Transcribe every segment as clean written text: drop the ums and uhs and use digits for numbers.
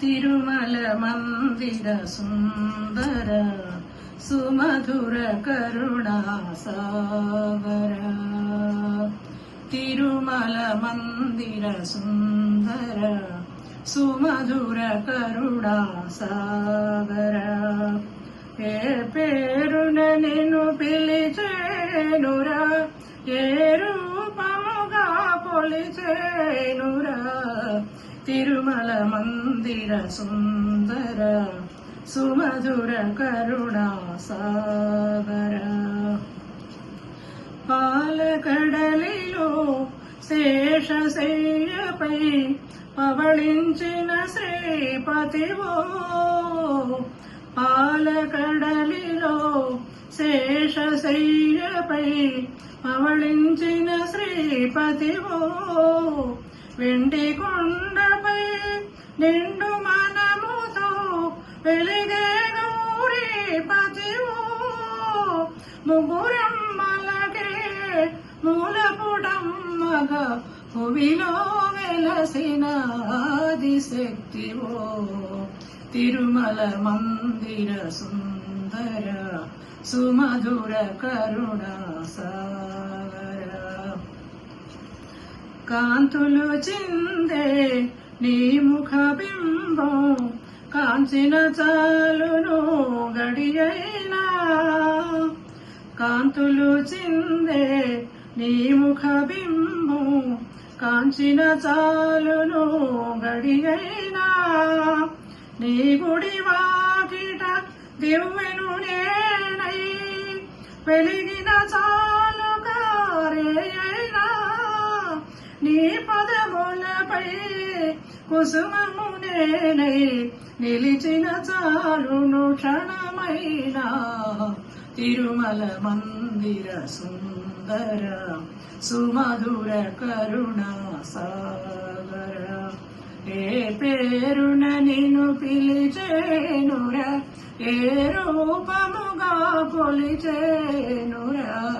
తిరుమల మందిర సుందర సుమధుర కరుణా సాగర. తిరుమల మందిర సుందర సుమధుర కరుణా సాగర. ఏ పేరున నిన్ను పిలిచేనురా, ఏ రూపముగా కొలిచేనురా. తిరుమల మందిర సుందర సుమధుర కరుణా సాగర. పాలకడలిలో శేషశయ్యపై పవళించిన శ్రీపతివో, పాలకడలిలో శేషశయ్యపై పవళించిన శ్రీపతివో. వెండి కొండపై నిండు మనముతో వెలిగే గౌరీపతివో. ముగ్గురమ్మలకే మూలపుడమ్మగా భువిలో వెలసిన ఆదిశక్తివో. తిరుమల మందిర సుందర సుమధుర కరుణా సాగర. కాంతులు చిందే నీ ముఖ బింబం కాంచిన చాలును గడియైనా. కాంతులు చిందే నీ ముఖ బింబం కాంచిన చాలును గడియైనా. నీ గుడి వాకిట దివ్వెను నేనై వెలిగిన చాలు కారేయైనా. నీ పదములపై కుసుమము నేనై నిలిచిన చాలును క్షణమైనా. తిరుమల మందిర సుందర సుమధుర కరుణా సాగర. ఏ పేరున నిన్ను పిలిచేనురా, ఏ రూపముగా కొలిచేనురా.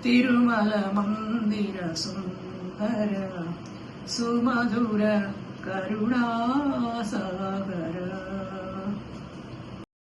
తిరుమల మందిర సుందర సుమధుర కరుణా సాగర.